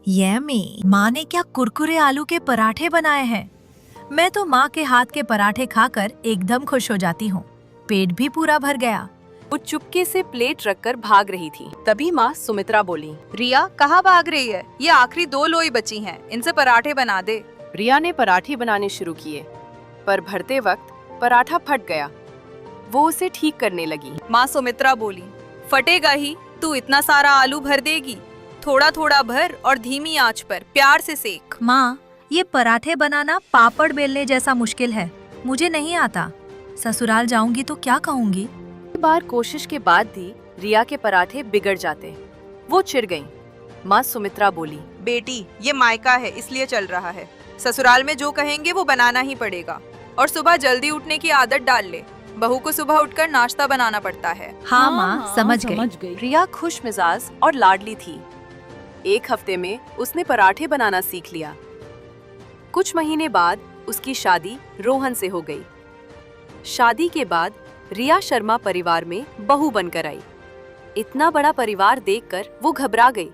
Yummy, माँ ने क्या कुरकुरे आलू के पराठे बनाए हैं। मैं तो माँ के हाथ के पराठे खाकर एकदम खुश हो जाती हूँ। पेट भी पूरा भर गया। वो चुपके से प्लेट रखकर भाग रही थी। तभी माँ सुमित्रा बोली, रिया कहाँ भाग रही है? ये आखिरी 2 लोई बची हैं, इनसे पराठे बना दे। रिया ने पराठे बनाने शुरू किए, पर भरते वक्त पराठा फट गया। वो उसे ठीक करने लगी। माँ सुमित्रा बोली, फटेगा ही, तू इतना सारा आलू भर देगी? थोड़ा थोड़ा भर और धीमी आंच पर प्यार से सेक। माँ, ये पराठे बनाना पापड़ बेलने जैसा मुश्किल है, मुझे नहीं आता। ससुराल जाऊंगी तो क्या कहूँगी? बार कोशिश के बाद भी रिया के पराठे बिगड़ जाते। वो चिढ़ गईं। माँ सुमित्रा बोली, बेटी, ये मायका है इसलिए चल रहा है। ससुराल में जो कहेंगे वो बनाना ही पड़ेगा। और सुबह जल्दी उठने की आदत डाल ले। बहू को सुबह उठकर नाश्ता बनाना पड़ता है। हाँ माँ, समझ गई। रिया खुश मिजाज और लाडली थी। एक हफ्ते में उसने पराठे बनाना सीख लिया। कुछ महीने बाद उसकी शादी रोहन से हो गई। शादी के बाद रिया शर्मा परिवार में बहू बनकर आई। इतना बड़ा परिवार देखकर वो घबरा गई।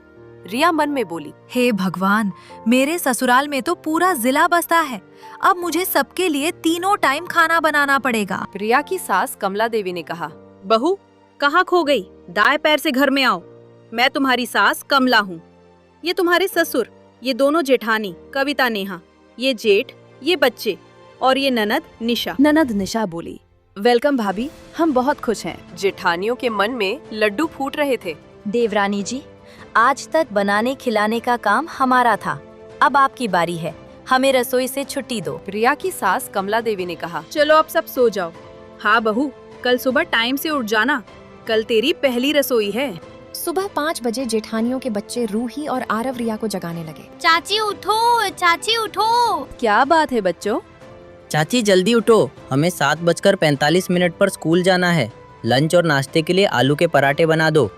रिया मन में बोली, हे भगवान, मेरे ससुराल में तो पूरा जिला बसता है। अब मुझे सबके लिए तीनों टाइम खाना बनाना पड़ेगा। रिया की सास कमला देवी ने कहा, बहू कहाँ खो गई? दाएं पैर से घर में आओ। मैं तुम्हारी सास कमला हूँ। ये तुम्हारे ससुर, ये दोनों जेठानी कविता नेहा, ये जेठ, ये बच्चे और ये ननद निशा। ननद निशा बोली, वेलकम भाभी, हम बहुत खुश हैं। जेठानियों के मन में लड्डू फूट रहे थे। देवरानी जी, आज तक बनाने खिलाने का काम हमारा था, अब आपकी बारी है। हमें रसोई से छुट्टी दो। रिया की सास कमला देवी ने कहा, चलो अब सब सो जाओ। हाँ बहू, कल सुबह टाइम से उठ जाना, कल तेरी पहली रसोई है। सुबह 5 बजे जेठानियों के बच्चे रूही और आरव रिया को जगाने लगे। चाची उठो, चाची उठो। क्या बात है बच्चों? चाची जल्दी उठो, हमें 7:45 पर स्कूल जाना है। लंच और नाश्ते के लिए आलू के पराठे बना दो।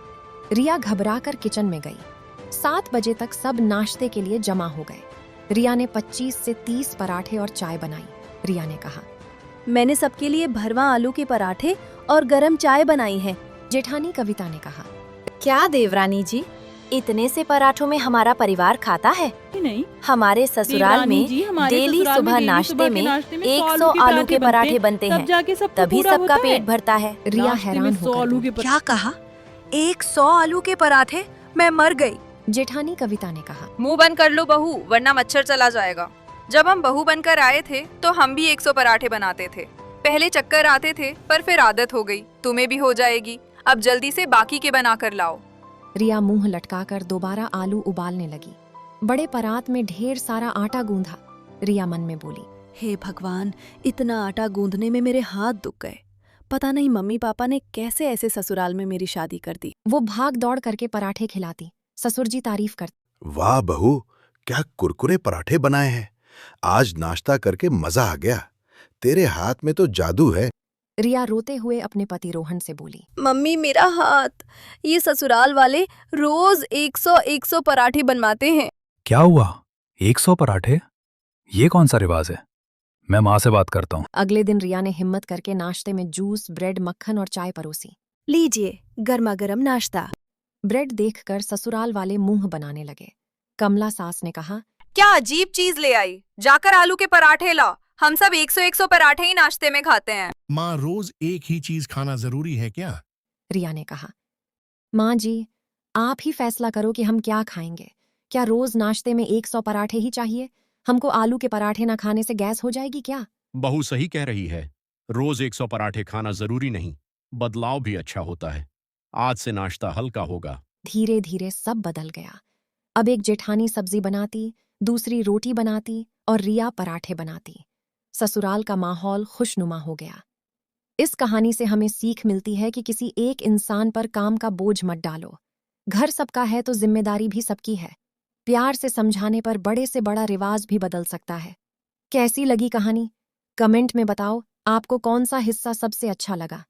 रिया घबराकर किचन में गई। 7 बजे तक सब नाश्ते के लिए जमा हो गए। रिया ने 25 से 30 पराठे और चाय बनाई। रिया ने कहा, मैंने सबके लिए भरवा आलू के पराठे और गरम चाय बनाई है। जेठानी कविता ने कहा, क्या देवरानी जी, इतने से पराठों में हमारा परिवार खाता है? नहीं, हमारे ससुराल में डेली सुबह नाश्ते में 100 आलू के पराठे बनते हैं, तभी सबका पेट भरता है। रिया हैरान होकर, क्या कहा? 100 आलू के पराठे? मैं मर गई। जेठानी कविता ने कहा, मुंह बंद कर लो बहू, वरना मच्छर चला जाएगा। जब हम बहू बनकर आए थे तो हम भी 100 पराठे बनाते थे। पहले चक्कर आते थे, पर फिर आदत हो गई। तुम्हें भी हो जाएगी। अब जल्दी से बाकी के बना कर लाओ। रिया मुंह लटकाकर दोबारा आलू उबालने लगी। बड़े परात में ढेर सारा आटा गूंधा। रिया मन में बोली, हे भगवान, इतना आटा गूंदने में मेरे हाथ दुख गए। पता नहीं मम्मी पापा ने कैसे ऐसे ससुराल में मेरी शादी कर दी। वो भाग दौड़ करके पराठे खिलाती। ससुर जी तारीफ करते, वाह बहू, क्या कुरकुरे पराठे बनाए हैं। आज नाश्ता करके मजा आ गया। तेरे हाथ में तो जादू है। रिया रोते हुए अपने पति रोहन से बोली, मम्मी मेरा हाथ, ये ससुराल वाले रोज 100 पराठे बनवाते हैं। क्या हुआ? 100 पराठे? ये कौन सा रिवाज है? मैं माँ से बात करता हूँ। अगले दिन रिया ने हिम्मत करके नाश्ते में जूस, ब्रेड, मक्खन और चाय परोसी। लीजिए गर्मा गर्म नाश्ता। ब्रेड देखकर ससुराल वाले मुंह बनाने लगे। कमला सास ने कहा, क्या अजीब चीज ले आई, जाकर आलू के पराठे ला। हम सब 100 पराठे ही नाश्ते में खाते हैं। माँ, रोज एक ही चीज खाना जरूरी है क्या? रिया ने कहा, माँ जी, आप ही फैसला करो कि हम क्या खाएंगे। क्या रोज नाश्ते में 100 पराठे ही चाहिए? हमको आलू के पराठे ना खाने से गैस हो जाएगी क्या? बहू सही कह रही है, रोज 100 पराठे खाना जरूरी नहीं, बदलाव भी अच्छा होता है। आज से नाश्ता हल्का होगा। धीरे धीरे सब बदल गया। अब एक जेठानी सब्जी बनाती, दूसरी रोटी बनाती और रिया पराठे बनाती। ससुराल का माहौल खुशनुमा हो गया। इस कहानी से हमें सीख मिलती है कि किसी एक इंसान पर काम का बोझ मत डालो। घर सबका है तो जिम्मेदारी भी सबकी है। प्यार से समझाने पर बड़े से बड़ा रिवाज भी बदल सकता है। कैसी लगी कहानी? कमेंट में बताओ, आपको कौन सा हिस्सा सबसे अच्छा लगा।